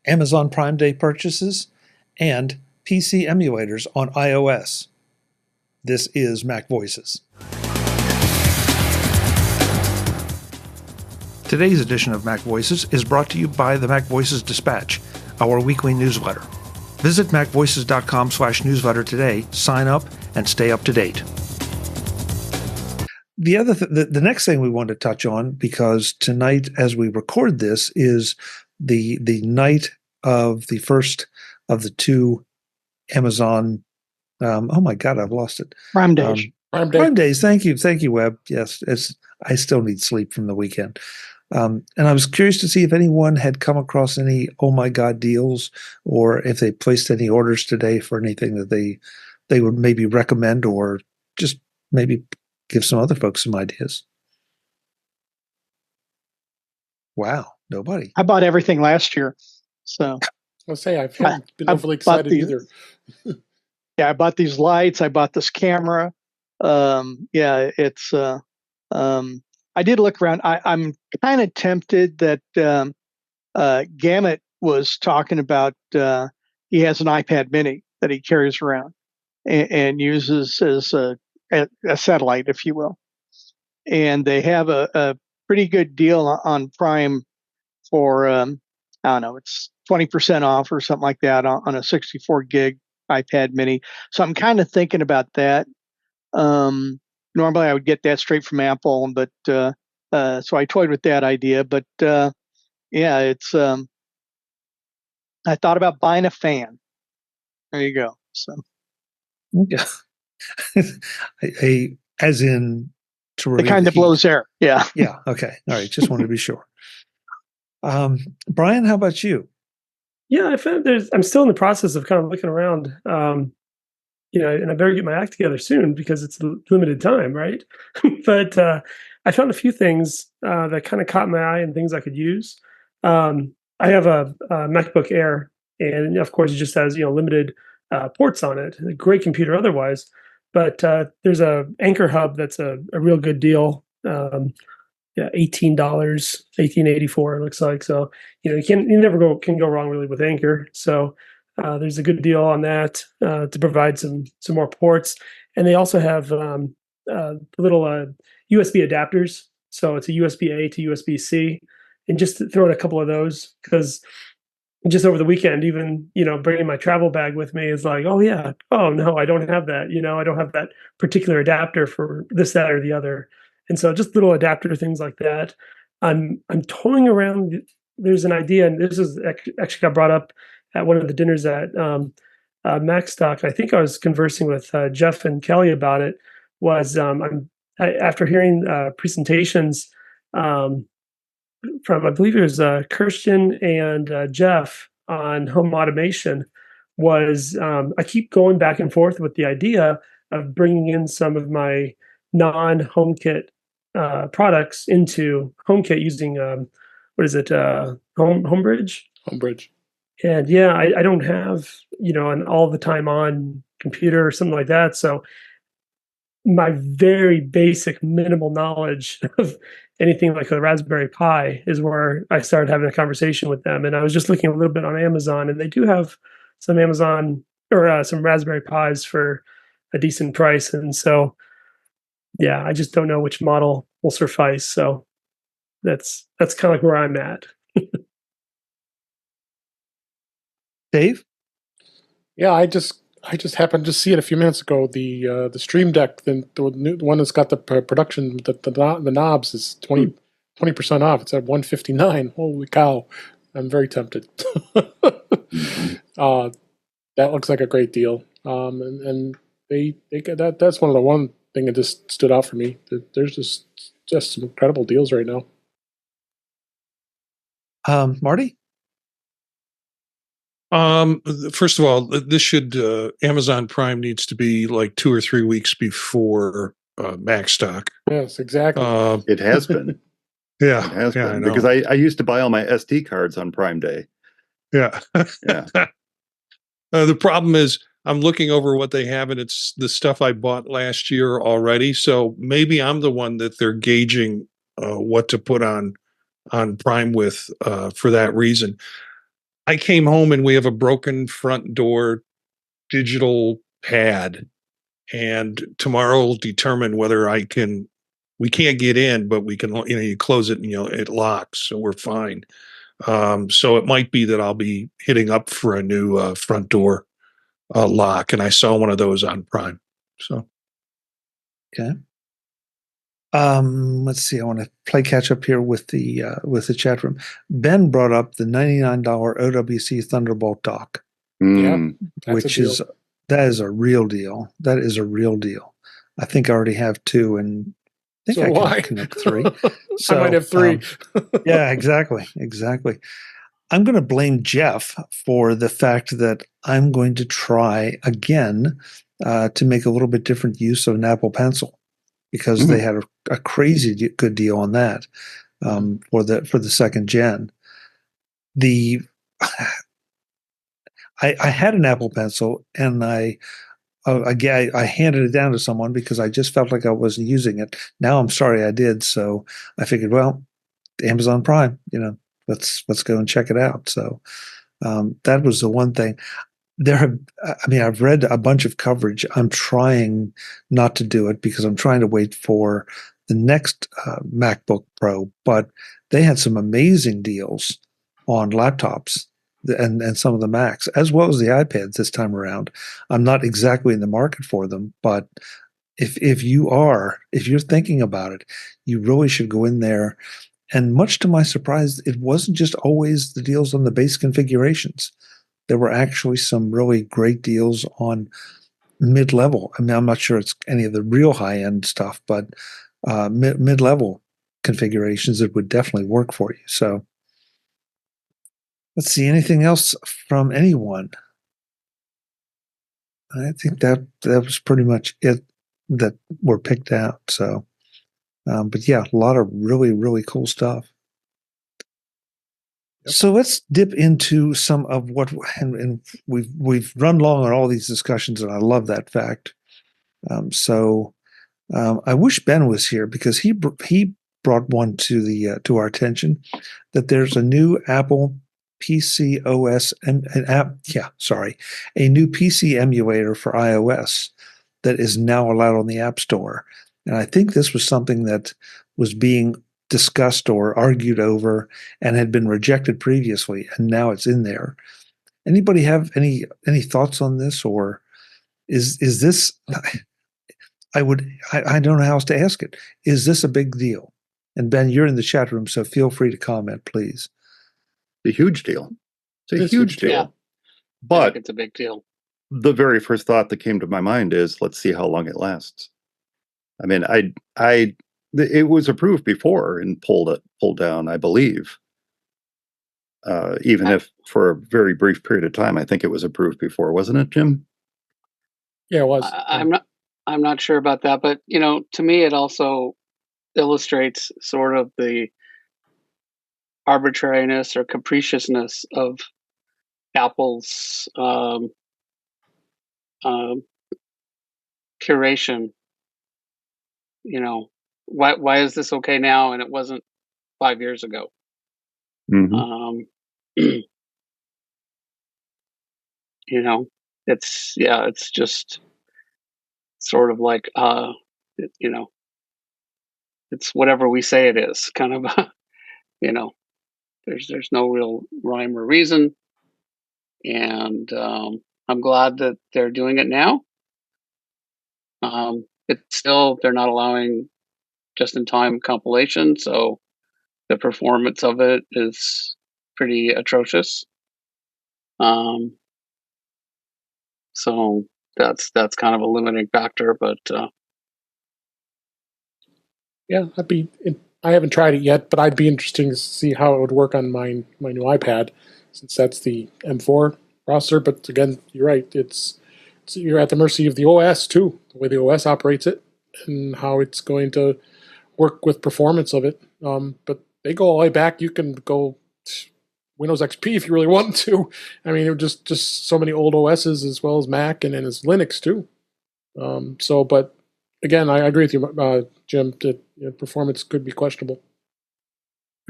Amazon Prime Day purchases, and PC emulators on iOS. This is MacVoices. Today's edition of MacVoices is brought to you by the MacVoices Dispatch, our weekly newsletter. Visit macvoices.com/newsletter today, sign up, and stay up to date. The next thing we want to touch on, because tonight as we record this is the night of the first of the two Amazon oh my God, I've lost it. Prime Days. Prime Days. Thank you, Webb. Yes, I still need sleep from the weekend. And I was curious to see if anyone had come across any oh my God deals, or if they placed any orders today for anything that they would maybe recommend, or just maybe give some other folks some ideas. Wow, nobody. I bought everything last year, so I'll say I haven't been overly excited either. Yeah, I bought these lights. I bought this camera. It's. I did look around. I'm kind of tempted that Gamut was talking about. He has an iPad Mini that he carries around and uses as a satellite, if you will. And they have a pretty good deal on Prime for I don't know, it's 20% off or something like that on a 64 gig iPad Mini. So I'm kind of thinking about that. Normally I would get that straight from Apple, but so I toyed with that idea. But it's I thought about buying a fan. There you go. So yeah. As in the kind that blows air. Yeah. Yeah. Okay. All right. Just wanted to be sure. Brian, how about you? Yeah, I found I'm still in the process of kind of looking around, and I better get my act together soon because it's limited time, right? But I found a few things that kind of caught my eye and things I could use. I have a MacBook Air, and of course it just has limited ports on it. A great computer otherwise, but there's a Anker hub that's a real good deal. $18, $18.84 it looks like. So you never can go wrong really with Anker. So there's a good deal on that to provide some more ports, and they also have little USB adapters. So it's a USB A to USB C, and just to throw in a couple of those, because just over the weekend, even bringing my travel bag with me is like, oh no, I don't have that. I don't have that particular adapter for this, that, or the other. And so just little adapter things like that. I'm toying around. There's an idea, and this is actually got brought up at one of the dinners at MacStock. I think I was conversing with Jeff and Kelly about it. After hearing presentations from, I believe it was Kirsten and Jeff on home automation, I keep going back and forth with the homekit of bringing in some of my non-HomeKit products into HomeKit using homebridge. Homebridge. And yeah, I don't have an all the time on computer or something like that. So my very basic minimal knowledge of anything like a Raspberry Pi is where I started having a conversation with them. And I was just looking a little bit on Amazon, and they do have some Amazon or some Raspberry Pis for a decent price. And so, yeah, I just don't know which model will suffice. So that's kind of like where I'm at. Dave? Yeah, I just happened to see it a few minutes ago. The Stream Deck, the one that's got the production, the knobs is 20% off. It's at $159. Holy cow! I'm very tempted. That looks like a great deal. And they get that. That's one thing that just stood out for me. There's just some incredible deals right now. Marty? First of all, this should Amazon Prime needs to be like 2 or 3 weeks before MacStock. Yes, exactly. It has been. Yeah, it has been, I know. because I used to buy all my SD cards on Prime Day. Yeah, yeah. The problem is I'm looking over what they have, and it's the stuff I bought last year already. So maybe I'm the one that they're gauging what to put on Prime with for that reason. I came home and we have a broken front door digital pad, and tomorrow will determine whether we can't get in, but we can, you close it and, it locks. So we're fine. So it might be that I'll be hitting up for a new front door lock. And I saw one of those on Prime. So. Okay. Let's see. I want to play catch up here with the chat room. Ben brought up the $99 OWC Thunderbolt dock, Mm. which that is a real deal. That is a real deal. I think I already have two, and I think I can connect three. So I might have three. Yeah, exactly. I'm going to blame Jeff for the fact that I'm going to try again to make a little bit different use of an Apple Pencil, because they had a crazy good deal on that for the second gen. I had an Apple Pencil, and I handed it down to someone because I just felt like I wasn't using it. Now I'm sorry I did, so I figured, well, Amazon Prime, let's go and check it out. So that was the one thing. I've read a bunch of coverage. I'm trying not to do it because I'm trying to wait for the next MacBook Pro, but they had some amazing deals on laptops and some of the Macs, as well as the iPads this time around. I'm not exactly in the market for them, but if you're thinking about it, you really should go in there. And much to my surprise, it wasn't just always the deals on the base configurations. There were actually some really great deals on mid-level. I mean, I'm not sure it's any of the real high-end stuff, but mid-level configurations that would definitely work for you. So let's see, anything else from anyone? I think that was pretty much it that were picked out. So, but yeah, a lot of really, really cool stuff. So let's dip into some of what, and we've run long on all these discussions, and I love that fact. I wish Ben was here, because he brought one to our attention, that there's a new Apple PC OS a new PC emulator for iOS that is now allowed on the App Store, and I think this was something that was being discussed or argued over and had been rejected previously, and now it's in there. Anybody have any thoughts on this, or is this? I don't know how else to ask it. Is this a big deal? And Ben, you're in the chat room, so feel free to comment, please. A huge deal. It's a huge deal. Yeah. But it's a big deal. The very first thought that came to my mind is, let's see how long it lasts. I mean, it was approved before and pulled down, I believe. Even if for a very brief period of time, I think it was approved before, wasn't it, Jim? Yeah, it was. I'm not sure about that, but to me, it also illustrates sort of the arbitrariness or capriciousness of Apple's curation. Why is this okay now and it wasn't 5 years ago? Mm-hmm. It's just sort of like it's whatever we say it is, kind of. There's no real rhyme or reason, and I'm glad that they're doing it now. It's still, they're not allowing just-in-time compilation, so the performance of it is pretty atrocious. So that's kind of a limiting factor, but yeah, I haven't tried it yet, but I'd be interested to see how it would work on my new iPad, since that's the M4 processor. But again, you're right. You're at the mercy of the OS too, the way the OS operates it, and how it's going to work with performance of it. But they go all the way back. You can go Windows XP if you really want to. I mean, it was just so many old OSs, as well as Mac, and then as Linux too. But again, I agree with you, Jim, that performance could be questionable.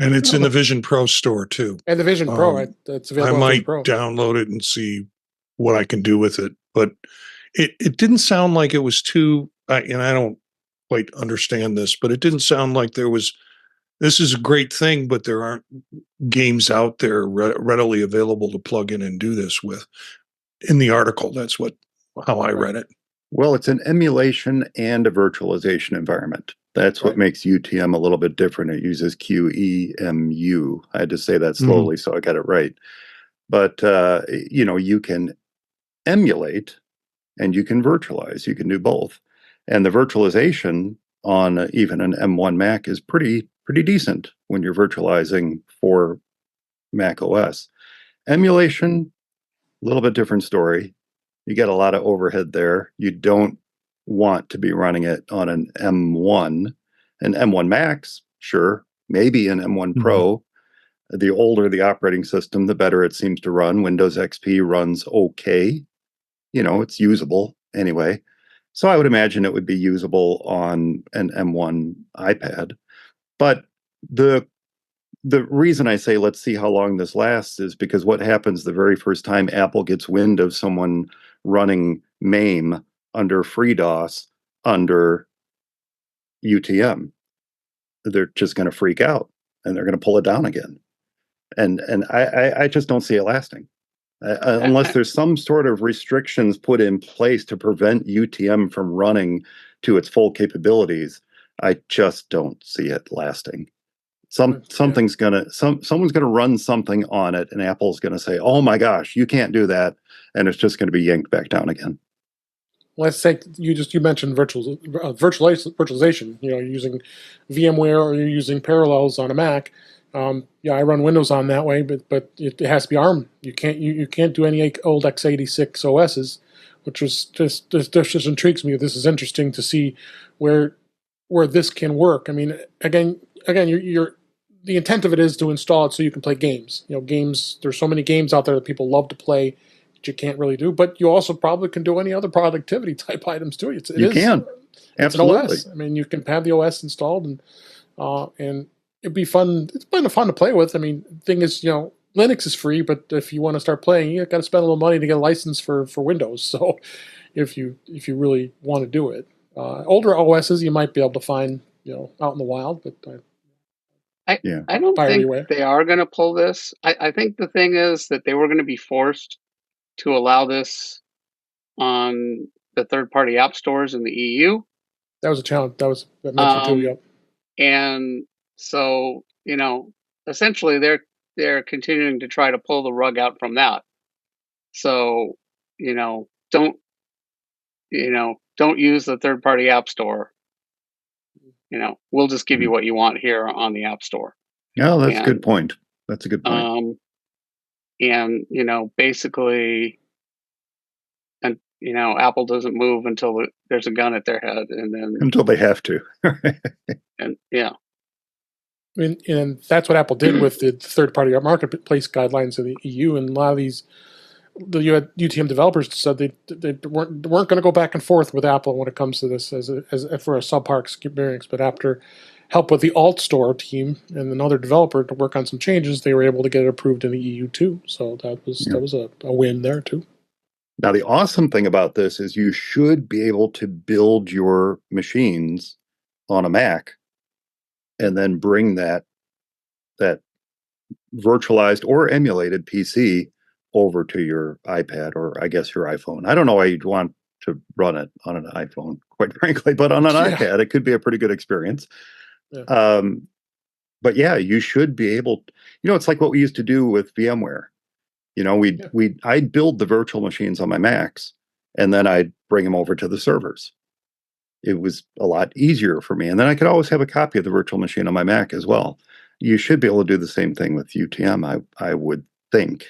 And it's in the Vision Pro store too. And the Vision Pro, it's available I on Vision might Pro. download it and see what I can do with it. But it didn't sound like it was too, and I don't quite understand this, but it didn't sound like there was, this is a great thing, but there aren't games out there readily available to plug in and do this with. In the article, that's how I read it. Well, it's an emulation and a virtualization environment. That's what makes UTM a little bit different. It uses QEMU. I had to say that slowly, so I got it right. But, you can emulate and you can virtualize. You can do both. And the virtualization on even an M1 Mac is pretty decent when you're virtualizing for Mac OS. Emulation, a little bit different story. You get a lot of overhead there. You don't want to be running it on an M1. An M1 Max, sure, maybe an M1 Pro. The older the operating system, the better it seems to run. Windows XP runs okay. It's usable anyway. So I would imagine it would be usable on an M1 iPad. But the reason I say let's see how long this lasts is because what happens the very first time Apple gets wind of someone running MAME under FreeDOS under UTM, they're just going to freak out and they're going to pull it down again. And I just don't see it lasting. Unless there's some sort of restrictions put in place to prevent UTM from running to its full capabilities, I just don't see it lasting. Someone's gonna run something on it, and Apple's gonna say, "Oh my gosh, you can't do that," and it's just gonna be yanked back down again. Let's say you mentioned virtualization. You're using VMware or you're using Parallels on a Mac. I run Windows on that way, but it has to be ARM. You can't do any old x86 OSs, which was just intrigues me. This is interesting to see where this can work. I mean, again, you're the intent of it is to install it so you can play games. Games. There's so many games out there that people love to play that you can't really do. But you also probably can do any other productivity type items too. You can. Absolutely. It's an OS. I mean, you can have the OS installed and it'd be fun. It's been fun to play with. I mean, thing is, Linux is free, but if you want to start playing, you got to spend a little money to get a license for Windows. So, if you really want to do it, older OSs you might be able to find out in the wild. But I don't think they are going to pull this. I think the thing is that they were going to be forced to allow this on the third-party app stores in the EU. That was a challenge. That mentioned too. Yep. And so, essentially they're continuing to try to pull the rug out from that. So, don't use the third-party app store. We'll just give you what you want here on the app store. Yeah, that's a good point. That's a good point. And basically, and Apple doesn't move until there's a gun at their head, and then until they have to. And yeah. I mean, and that's what Apple did with the third-party marketplace guidelines in the EU, and a lot of the UTM developers said they weren't going to go back and forth with Apple when it comes to this as for a subpar experience. But after help with the Alt Store team and another developer to work on some changes, they were able to get it approved in the EU too. So that was a win there too. Now the awesome thing about this is you should be able to build your machines on a Mac and then bring that virtualized or emulated PC over to your iPad or I guess your iPhone. I don't know why you'd want to run it on an iPhone, quite frankly, but on an iPad, it could be a pretty good experience. Yeah. But yeah, you should be able, it's like what we used to do with VMware. I'd build the virtual machines on my Macs and then I'd bring them over to the servers. It was a lot easier for me. And then I could always have a copy of the virtual machine on my Mac as well. You should be able to do the same thing with UTM, I would think.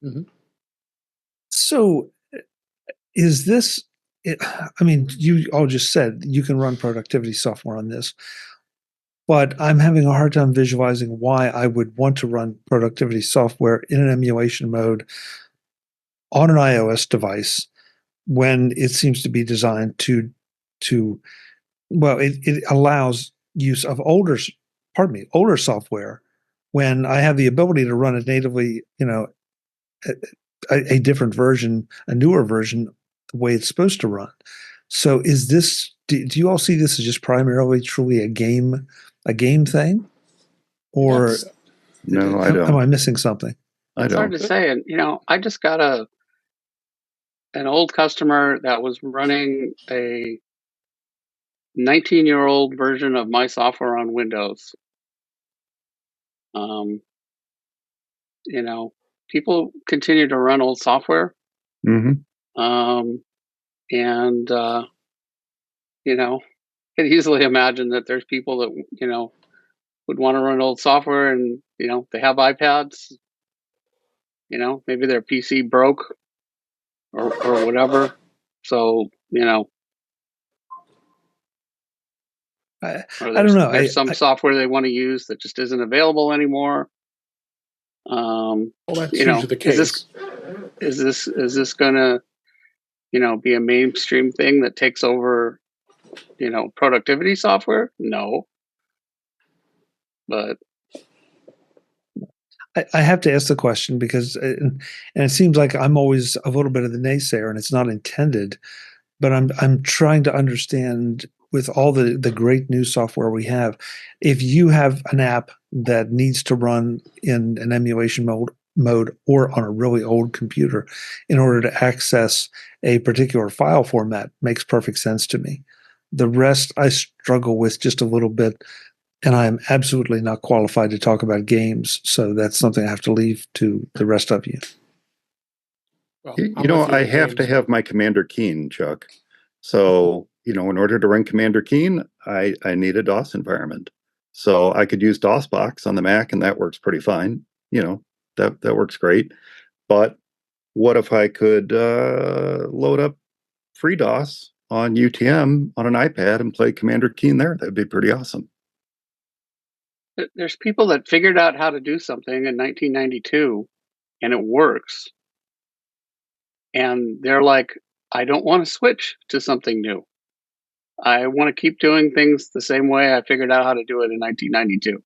Mm-hmm. So is this, you all just said you can run productivity software on this, but I'm having a hard time visualizing why I would want to run productivity software in an emulation mode on an iOS device when it seems to be designed it allows use of older software when I have the ability to run it natively, a different version, a newer version, the way it's supposed to run. So is this, do you all see this as just primarily truly a game thing? Or no, I don't. Am I missing something? It's hard to say. And, I just got an old customer that was running a 19-year-old version of my software on Windows. People continue to run old software. Mm-hmm. Can easily imagine that there's people that, would want to run old software and, they have iPads, maybe their PC broke or whatever. So, I don't know. There's some software they want to use that just isn't available anymore. Well, that's usually the case. Is this going to, be a mainstream thing that takes over, productivity software? No. But I have to ask the question because, and it seems like I'm always a little bit of the naysayer, and it's not intended, but I'm trying to understand with all the great new software we have, if you have an app that needs to run in an emulation mode or on a really old computer in order to access a particular file format, makes perfect sense to me. The rest I struggle with just a little bit, and I am absolutely not qualified to talk about games, so that's something I have to leave to the rest of you. Well, I have to have my Commander Keen, Chuck. So, in order to run Commander Keen, I need a DOS environment. So I could use DOSBox on the Mac, and that works pretty fine. That works great. But what if I could load up FreeDOS on UTM on an iPad and play Commander Keen there? That'd be pretty awesome. There's people that figured out how to do something in 1992, and it works. And they're like, I don't want to switch to something new. I want to keep doing things the same way I figured out how to do it in 1992.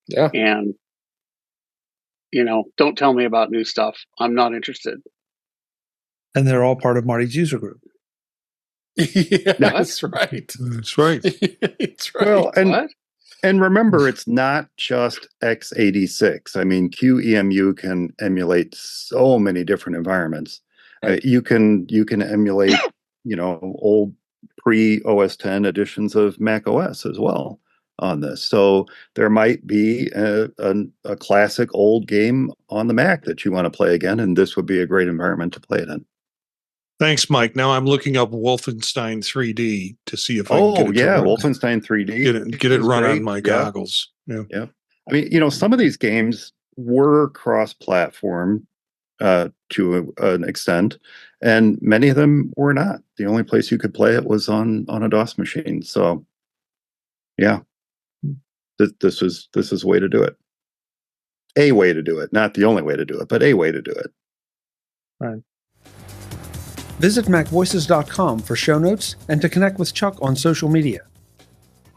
Yeah. And, don't tell me about new stuff. I'm not interested. And they're all part of Marty's user group. Yeah, that's right. That's right. It's right. Well, and remember, it's not just x86. I mean, QEMU can emulate so many different environments. You can emulate, old pre-OS 10 editions of Mac OS as well on this. So there might be a classic old game on the Mac that you want to play again, and this would be a great environment to play it in. Thanks, Mike. Now I'm looking up Wolfenstein 3D to see if I can get it to run. Wolfenstein 3D. Get it run on my goggles. Yeah. I mean, some of these games were cross-platform to an extent, and many of them were not. The only place you could play it was on a DOS machine. So, yeah, this is a way to do it. A way to do it, not the only way to do it, but a way to do it. Right. Visit MacVoices.com for show notes and to connect with Chuck on social media.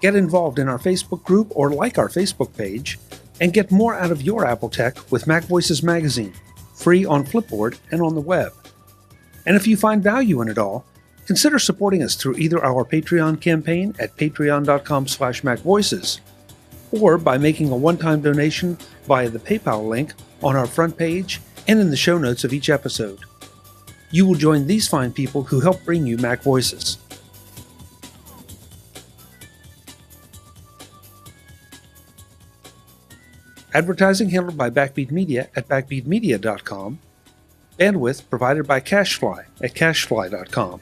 Get involved in our Facebook group or like our Facebook page, and get more out of your Apple tech with MacVoices Magazine, free on Flipboard and on the web. And if you find value in it all, consider supporting us through either our Patreon campaign at patreon.com/MacVoices or by making a one-time donation via the PayPal link on our front page and in the show notes of each episode. You will join these fine people who help bring you Mac Voices. Advertising handled by Backbeat Media at backbeatmedia.com. Bandwidth provided by CacheFly at cachefly.com.